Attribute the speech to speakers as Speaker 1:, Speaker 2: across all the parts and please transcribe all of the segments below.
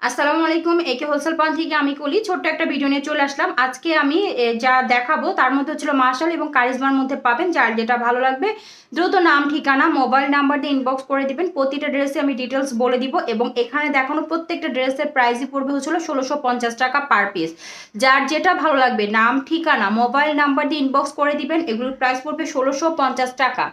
Speaker 1: আসসালামু আলাইকুম। একে হোলসেল পয়েন্ট থেকে আমি কলি ছোট্ট একটা ভিডিও নিয়ে চলে আসলাম। আজকে আমি যা দেখাবো তার মধ্যে হচ্ছিল মার্শাল এবং কারিজমার মধ্যে পাবেন। যার যেটা ভালো লাগবে দ্রুত নাম, ঠিকানা, মোবাইল নাম্বার দিয়ে ইনবক্স করে দিবেন। প্রতিটা ড্রেসে আমি ডিটেলস বলে দিব এবং এখানে দেখানো প্রত্যেকটা ড্রেসের প্রাইসই পড়বে হচ্ছিল ১৬৫০ টাকা পার পিস। যার যেটা ভালো লাগবে নাম, ঠিকানা, মোবাইল নাম্বার দিয়ে ইনবক্স করে দিবেন। এগুলোর প্রাইস পড়বে ১৬৫০ টাকা।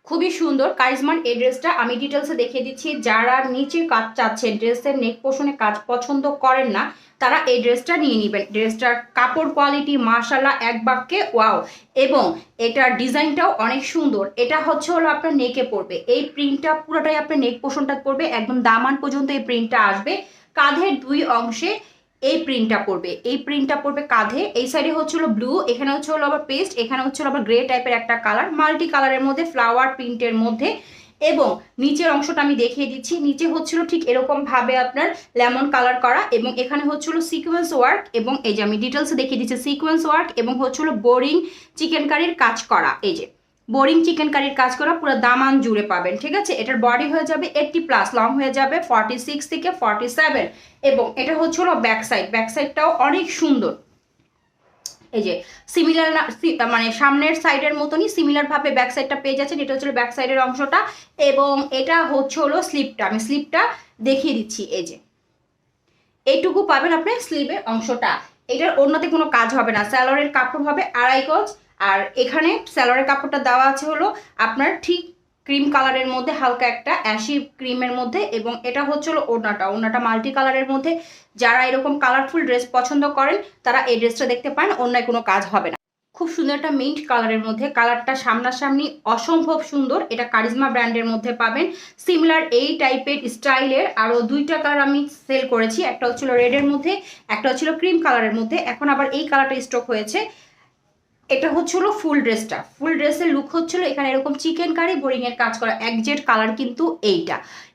Speaker 1: খুবই সুন্দর কারিজমার এই ড্রেসটা আমি ডিটেলসে দেখিয়ে দিচ্ছি। যারা নিচে কাজ চাচ্ছেন, ড্রেসের নেক পোষণে কাজ পছন্দ করেন না, তারা এই ড্রেসটা নিয়ে নেবেন। ড্রেসটার কাপড় কোয়ালিটি মাশাআল্লাহ এক বাক্যে ওয়াও, এবং এটার ডিজাইনটাও অনেক সুন্দর। এটা হলো আপনার নেকে পড়বে, এই প্রিন্টটা পুরোটাই আপনার নেক পোষণটা পড়বে, একদম দামান পর্যন্ত এই প্রিন্টটা আসবে। কাঁধের দুই অংশে এই প্রিন্টটা পড়বে, এই প্রিন্টটা পড়বে কাঁধে। এই সাইডে হচ্ছিল ব্লু, এখানে হলো আবার পেস্ট, এখানে হচ্ছিল আবার গ্রে টাইপের একটা কালার, মাল্টি কালারের মধ্যে ফ্লাওয়ার প্রিন্টের মধ্যে। এবং নিচের অংশটা আমি দেখিয়ে দিচ্ছি। নিচে হচ্ছিল ঠিক এরকম ভাবে আপনার লেমন কালার করা, এবং এখানে হচ্ছিল সিকোয়েন্স ওয়ার্ক, এবং এই যে আমি ডিটেলসে দেখিয়ে দিচ্ছি সিকোয়েন্স ওয়ার্ক, এবং হচ্ছিল বোরিং চিকেন কারির কাজ করা। এই যে বোরিং চিকেন কারির কাজ করা পুরো দামান জুড়ে পাবেন, ঠিক আছে। এটার বডি হয়ে যাবে 80+, লং হয়ে যাবে 46 থেকে 47, এবং এটা হচ্ছিল ব্যাক সাইড। ব্যাক সাইডটাও অনেক সুন্দর। এই যে সিমিলার মানে সামনের সাইডের মতনই সিমিলার ভাবে ব্যাক সাইডটা পেয়ে যাচ্ছেন। এটা হচ্ছে ব্যাক সাইডের অংশটা, এবং এটা হলো স্লিপটা। আমি স্লিপটা দেখিয়ে দিচ্ছি। এই যে এইটুকু পাবেন আপনি স্লিভের অংশটা। এটার অন্যতে কোনো কাজ হবে না। স্যালোয়ারের কাপড় হবে 2.5 গজ, আর এখানে স্যালোয়ারের কাপড়টা দেওয়া আছে হলো আপনার ঠিক ক্রিম কালারের মধ্যে, হালকা একটা অ্যাশি ক্রিমের মধ্যে, এবং এটা হলো ওড়নাটা মাল্টি কালারের মধ্যে। যারা এরকম কালারফুল ড্রেস পছন্দ করেন তারা এই ড্রেসটা দেখতে পারেন, অন্যায় কোনো কাজ হবে না। খুব সুন্দর একটা মিন্ট কালারের মধ্যে, কালারটা সামনাসামনি অসম্ভব সুন্দর। এটা কারিজমা ব্র্যান্ডের মধ্যে পাবেন। সিমিলার এই টাইপের স্টাইলের আরও 2টা কালার আমি সেল করেছি। একটা হচ্ছিল রেডের মধ্যে, একটা হচ্ছিল ক্রিম কালারের মধ্যে। এখন আবার এই কালারটা স্টক হয়েছে। এটা হচ্ছিল ফুল ড্রেসটা। ফুল ড্রেসের লুক হচ্ছিল এখানে এরকম চিকেন কারি বোরিং এর কাজ করা। একজেক্ট কালার কিন্তু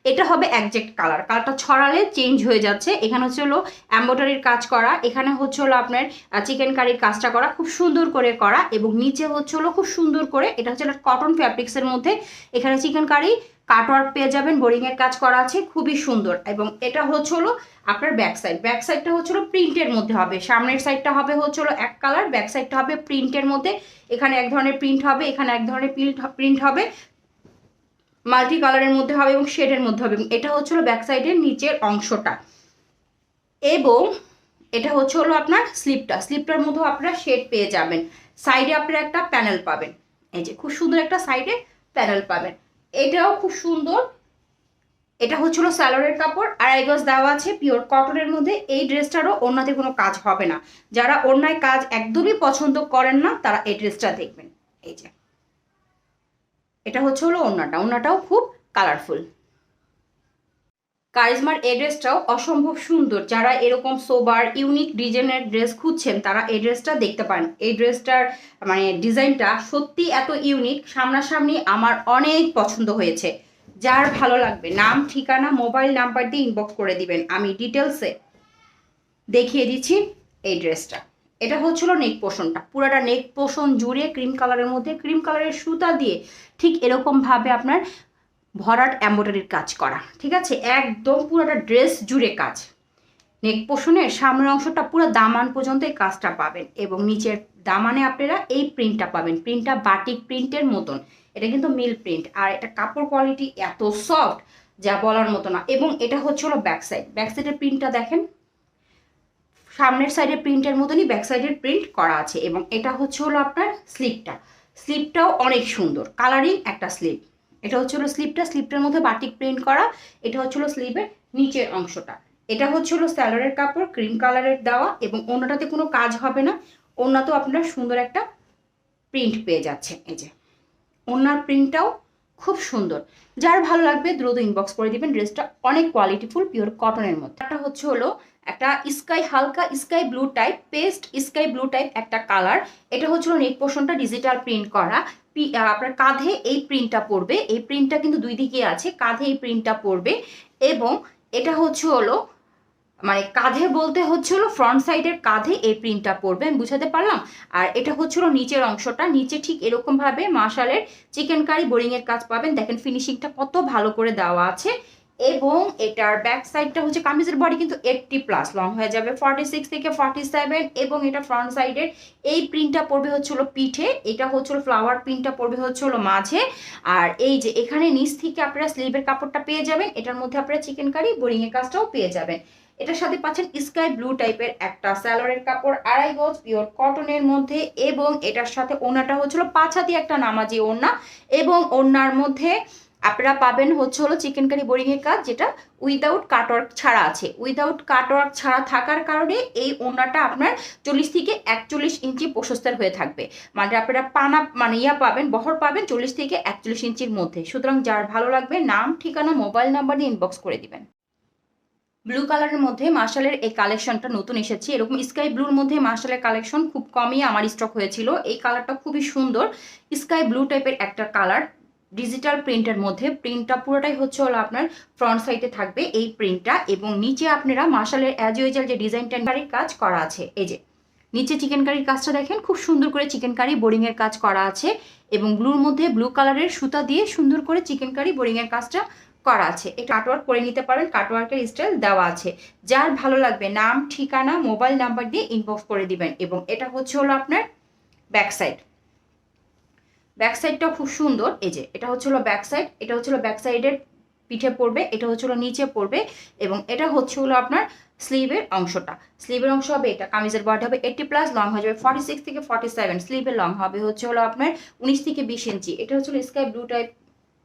Speaker 1: এটা হবে একজেক্ট কালার। কালারটা ছড়ালে চেঞ্জ হয়ে যাচ্ছে। এখানে হচ্ছিল এমব্রয়ডারির কাজ করা, এখানে হচ্ছিল আপনার চিকেন কারির কাজটা করা, খুব সুন্দর করে করা, এবং নিচে হচ্ছিল খুব সুন্দর করে, এটা হচ্ছে কটন ফ্যাব্রিক্সের মধ্যে। এখানে চিকেন কারি কাটওয়ার্ক পেয়ে যাবেন, বোরিং এর কাজ করা আছে, খুবই সুন্দর। এবং এটা হচ্ছিল আপনার ব্যাক সাইড। ব্যাক সাইডটা হচ্ছিল প্রিন্টের মধ্যে হবে। সামনের সাইডটা হবে হচ্ছিল এক কালার, ব্যাক সাইডটা হবে প্রিন্টের মধ্যে। এখানে এক ধরনের প্রিন্ট হবে, এখানে এক ধরনের প্রিন্ট হবে, মাল্টি কালারের মধ্যে হবে এবং শেডের মধ্যে হবে। এটা হচ্ছিল ব্যাক সাইডের নিচের অংশটা, এবং এটা হলো আপনার স্লিপটার মধ্যেও আপনারা শেড পেয়ে যাবেন। সাইডে আপনারা একটা প্যানেল পাবেন। এই যে খুব সুন্দর একটা সাইডে প্যানেল পাবেন, এটাও খুব সুন্দর। এটা হচ্ছিল স্যালোয়ারের কাপড়, 2.5 গজ দেওয়া আছে, পিওর কটনের মধ্যে। এই ড্রেসটারও ওড়নাতে কোনো কাজ হবে না। যারা ওড়নায় কাজ একদমই পছন্দ করেন না তারা এই ড্রেসটা দেখবেন। এই যে এটা হলো ওড়নাটাও খুব কালারফুল। কারিজমার এই ড্রেসটাও অসম্ভব সুন্দর। যারা এরকম সোবার ইউনিক ডিজাইনের ড্রেস খুঁজছেন তারা এই ড্রেসটা দেখতে পারেন। এই ড্রেসটার মানে ডিজাইনটা সত্যি এত ইউনিক, সামনাসামনি আমার অনেক পছন্দ হয়েছে। যার ভালো লাগবে নাম, ঠিকানা, মোবাইল নাম্বার দিয়ে ইনবক্স করে দিবেন। আমি ডিটেলসে দেখিয়ে দিচ্ছি এই ড্রেসটা। এটা হচ্ছিল নেক পোর্শনটা, পুরাটা নেক পোর্শন জুড়ে ক্রিম কালারের মধ্যে, ক্রিম কালারের সুতা দিয়ে ঠিক এরকমভাবে আপনার ভরাট এমব্রয়ডারির কাজ করা, ঠিক আছে। একদম পুরোটা ড্রেস জুড়ে কাজ। নেক পোর্শনের সামনের অংশটা পুরো দামান পর্যন্ত এই কাজটা পাবেন, এবং নিচের দামানে আপনারা এই প্রিন্টটা পাবেন। প্রিন্টটা বাটিক প্রিন্টের মতন, এটা কিন্তু মিল প্রিন্ট, আর এটা কাপড় কোয়ালিটি এত সফট যা বলার মতো না। এবং এটা হলো ব্যাক সাইড। ব্যাক সাইডের প্রিন্টটা দেখেন, সামনের সাইডের প্রিন্টের মতনই ব্যাক সাইডের প্রিন্ট করা আছে। এবং এটা হলো আপনার স্লিপটাও অনেক সুন্দর, কালারিং একটা স্লিপ। এটা হলো স্লিপটার মধ্যে বাটিক প্রিন্ট করা। এটা হলো স্লিভের নিচের অংশটা। এটা হলো স্যালোয়ারের কাপড় ক্রিম কালারের দেওয়া, এবং অন্যটাতে কোনো কাজ হবে না। অন্যতেও আপনারা সুন্দর একটা প্রিন্ট পেয়ে যাচ্ছেন। এই যে ওনার প্রিন্টটাও খুব সুন্দর। যার ভালো লাগবে দ্রুত ইনবক্স করে দিবেন। ড্রেসটা অনেক কোয়ালিটিফুল, পিওর কটনের মধ্যে। এটা হলো একটা হালকা sky blue type, paste sky blue type একটা কালার। এটা হচ্ছিল নেক পোর্শনটা ডিজিটাল প্রিন্ট করা। আপনার কাঁধে এই প্রিন্টটা পড়বে। এই প্রিন্টটা কিন্তু দুই দিকে আছে, কাঁধে এই প্রিন্টটা পড়বে। এবং এটা হলো মানে কাঁধে বলতে হলো ফ্রন্ট সাইডের কাঁধে এই প্রিন্টটা পড়বে, আমি বুঝাতে পারলাম। আর এটা হলো নিচের অংশটা। নিচে ঠিক এরকম ভাবে মাশালের চিকেন কারি বোরিং এর কাজ পাবেন। দেখেন ফিনিশিংটা কত ভালো করে দেওয়া আছে। এবং এটার ব্যাক সাইডটা হচ্ছে কামিজের বডি কিন্তু 80+ লং হয়ে যাবে 46 থেকে 47 এবং এটা ফ্রন্ট সাইডের এই প্রিন্টটা পড়বে হচ্ছে হলো পিঠে, এটা হচ্ছে হলো ফ্লাওয়ার প্রিন্টটা পড়বে হচ্ছে হলো মাঝে। আর এই যে এখানে নিচ থেকে আপনারা স্লিভের কাপড়টা পেয়ে যাবেন, এটার মধ্যে আপনারা চিকেন কারি বোরিং এর কাজটাও পেয়ে যাবেন। এটার সাথে পাচ্ছেন স্কাই ব্লু টাইপের একটা সালোয়ারের কাপড় 2.5 গজ পিওর কটনের মধ্যে এবং এটার সাথে ওড়নাটা হচ্ছিল 5 হাতি একটা নামাজি ওড়না এবং ওড়নার মধ্যে আপনারা পাবেন হচ্ছে হলো চিকেন কারি বোরিং এর কাজ, যেটা উইদাউট কাটওয়ার্ক ছাড়া আছে। উইদাউট কাটওয়ার্ক ছাড়া থাকার কারণে এই ওড়নাটা আপনার 40 থেকে 41 ইঞ্চি প্রশস্তের হয়ে থাকবে, মানে আপনারা পানা মানে পাবেন, বহর পাবেন 40 থেকে 41 ইঞ্চির মধ্যে। সুতরাং যার ভালো লাগবে নাম ঠিকানা মোবাইল নাম্বার দিয়ে ইনবক্স করে দিবেন। ব্লু কালারের মধ্যে মার্শালের এই কালেকশনটা নতুন এসেছে, এরকম স্কাই ব্লুর মধ্যে মার্শালের কালেকশন খুব কমই আমার স্টক হয়েছিল। এই কালারটা খুবই সুন্দর, স্কাই ব্লু টাইপের একটা কালার, ডিজিটাল প্রিন্টের মধ্যে। প্রিন্টটা পুরোটাই হচ্ছে হলো আপনার ফ্রন্ট সাইডে থাকবে এই প্রিন্টটা এবং নিচে আপনারা মার্শালের অ্যাজ ইউজুয়াল যে ডিজাইন টেন্ডারির কাজ করা আছে, এই যে নিচে চিকেন কারির কাজটা দেখেন, খুব সুন্দর করে চিকেন কারি বোরিং এর কাজ করা আছে এবং ব্লুর মধ্যে ব্লু কালারের সুতা দিয়ে সুন্দর করে চিকেন কারি বোরিং এর কাজটা করা আছে। এটা কাটওয়ার্ক করে নিতে পারেন, কাটওয়ার্কের স্টাইল দেওয়া আছে। যার ভালো লাগবে নাম ঠিকানা মোবাইল নাম্বার দিয়ে ইনবক্স করে দিবেন। এবং এটা হচ্ছে হলো আপনার ব্যাক সাইড, ব্যাক সাইডটাও খুব সুন্দর। এই যে এটা হচ্ছে হলো ব্যাক সাইড, এটা হচ্ছে হলো ব্যাক সাইডের পিঠে পড়বে, এটা হচ্ছে হলো নিচে পড়বে এবং এটা হচ্ছে হলো আপনার স্লিভের অংশটা। স্লিভের অংশ হবে এটা, কামিজের বডি হবে 80+, লং হয়ে যাবে 46 থেকে 47, স্লিভের লং হবে হচ্ছে হলো আপনার 19 থেকে 20 ইঞ্চি। এটা হচ্ছে হলো স্কাই ব্লু টাইপ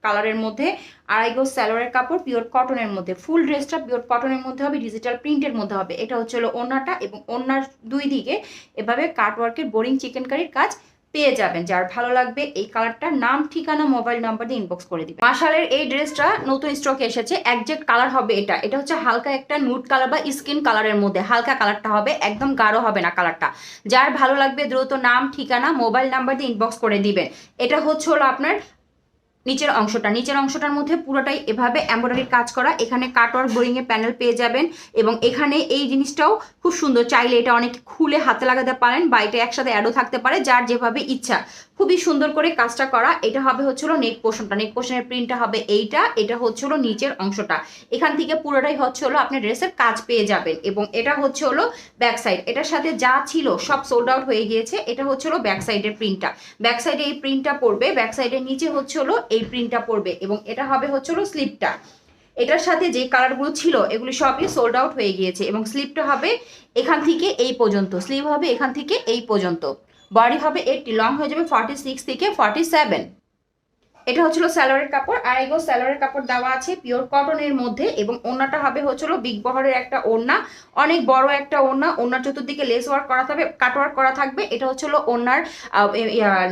Speaker 1: কালারের মধ্যে 2.5 গজ সালোয়ারের কাপড় পিওর কটনের মধ্যে। ফুল ড্রেসটা পিওর কটনের মধ্যে হবে, ডিজিটাল প্রিন্টের মধ্যে হবে। এটা হচ্ছে হলো ওড়নাটা এবং ওড়নার দুই দিকে এভাবে কাটওয়ার্কের বোরিং চিকেন কারির কাজ পেয়ে যাবেন। যার ভালো লাগবে এই কালারটার নাম ঠিকানা মোবাইল নাম্বার দিয়ে ইনবক্স করে দিবেন। মার্শালের এই ড্রেসটা নতুন স্টকে এসেছে, একজ্যাক্ট কালার হবে এটা। এটা হচ্ছে হালকা একটা নুড কালার বা স্কিন কালারের মধ্যে হালকা কালারটা হবে, একদম গাঢ় হবে না কালারটা। যার ভালো লাগবে দ্রুত নাম ঠিকানা মোবাইল নাম্বার দিয়ে ইনবক্স করে দিবেন। এটা হচ্ছে হলো আপনার নিচের অংশটা, নিচের অংশটার মধ্যে পুরোটাই এভাবে এমব্রয়ডারির কাজ করা, এখানে কাটওয়ার্ক বোরিং এর প্যানেল পেয়ে যাবেন এবং এখানে এই জিনিসটাও খুব সুন্দর। চাইলে এটা অনেক খুলে হাতে লাগাতে পারেন বা এটা একসাথে অ্যাডও থাকতে পারে, যার যেভাবে ইচ্ছা। খুবই সুন্দর করে কাজটা করা। এটা হবে হচ্ছে হলো নেক পোর্শনটা, নেক পোর্শনের প্রিন্টটা হবে এইটা। এটা হচ্ছে হলো নিচের অংশটা, এখান থেকে পুরোটাই হচ্ছে হলো আপনি ড্রেসের কাজ পেয়ে যাবেন এবং এটা হচ্ছে হলো ব্যাক সাইড। এটার সাথে যা ছিল সব সোল্ড আউট হয়ে গিয়েছে। এটা হচ্ছে হলো ব্যাক সাইডের প্রিন্টটা, ব্যাক সাইডে এই প্রিন্টটা পড়বে, ব্যাক সাইডের নিচে হচ্ছে হলো এই প্রিন্টটা পড়বে এবং এটা হবে হচ্ছে হলো স্লিপটা। এটার সাথে যে কালারগুলো ছিল এগুলি সবই সোল্ড আউট হয়ে গিয়েছে এবং স্লিপটা হবে এখান থেকে এই পর্যন্ত, স্লিভ হবে এখান থেকে এই পর্যন্ত, বডি হবে 80, লং হয়ে যাবে 46 থেকে 47। এটা হচ্ছিল স্যালোয়ারের কাপড়, 2.5 গজ স্যালোয়ারের কাপড় দেওয়া আছে পিওর কটনের মধ্যে এবং ওড়নাটা হবে হচ্ছিল বিগ বহরের একটা ওড়না, অনেক বড় একটা ওড়না। ওড়নার চতুর্দিকে লেস ওয়ার্ক করা থাকবে, কাটওয়ার্ক করা থাকবে। এটা হচ্ছে হলো ওড়নার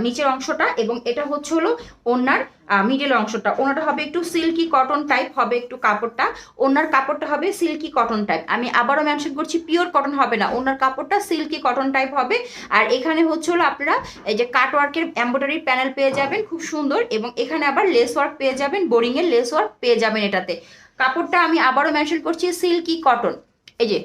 Speaker 1: নিচের অংশটা এবং এটা হচ্ছে হলো ওড়নার মিডল অংশটা। ওড়নাটা হবে একটু সিল্কি কটন টাইপ হবে একটু কাপড়টা, ওড়নার কাপড়টা হবে সিল্কি কটন টাইপ। আমি আবারও মেনশন করছি পিওর কটন হবে না, ওড়নার কাপড়টা সিল্কি কটন টাইপ হবে। আর এখানে হচ্ছে হলো আপনারা এই যে কাটওয়ার্কের এমব্রয়ডারি প্যানেল পেয়ে যাবেন খুব সুন্দর এবং এখানে আবার লেস ওয়ার্ক পেয়ে যাবেন, বোরিং এর লেস ওয়ার্ক পেয়ে যাবেন এটাতে। কাপড়টা আমি আবারও মেনশন করছি সিল্কি কটন, এই যে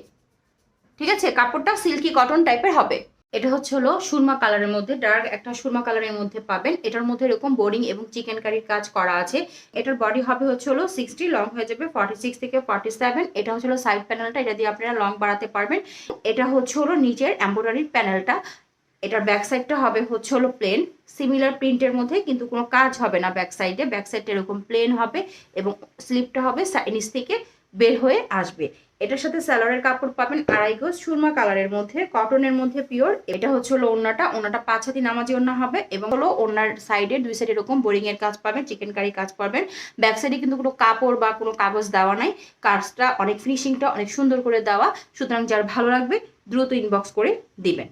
Speaker 1: ঠিক আছে, কাপড়টা সিল্কি কটন টাইপের হবে। এটা হচ্ছে হলো সুরমা কালারের মধ্যে, ডার্ক একটা সুরমা কালারের মধ্যে পাবেন। এটার মধ্যে এরকম বোরিং এবং চিকেন কারির কাজ করা আছে। এটার বডি হবে হচ্ছে হলো 60, লং হয়ে যাবে 46 থেকে 47। এটা হচ্ছে হলো সাইড প্যানেলটা, এটা দিয়ে আপনারা লং বাড়াতে পারবেন। এটা হচ্ছে হলো নিচের এমব্রয়ডারির প্যানেলটা। এটার ব্যাক সাইডটা হবে হচ্ছে হলো প্লেন, সিমিলার প্রিন্টের মধ্যে কিন্তু কোনো কাজ হবে না ব্যাক সাইডে। ব্যাক সাইডটা এরকম প্লেন হবে এবং স্লিপটা হবে নিচ থেকে বের হয়ে আসবে। এটার সাথে সালোয়ারের কাপড় পাবেন 2.5 গজ সুরমা কালারের মধ্যে, কটনের মধ্যে পিওর। এটা হচ্ছে হলো ওড়নাটা, ওড়নাটা 5 হাতি নামাজি ওড়না হবে এবং হলো ওড়নার সাইডে দুই সাইডে এরকম বোরিং এর কাজ পাবেন, চিকেন কারি কাজ পাবেন। ব্যাক সাইডে কিন্তু কোনো কাপড় বা কোনো কাগজ দেওয়া নাই, কাজটা অনেক ফিনিশিংটা অনেক সুন্দর করে দেওয়া। সুতরাং যার ভালো লাগবে দ্রুত ইনবক্স করে দিবেন।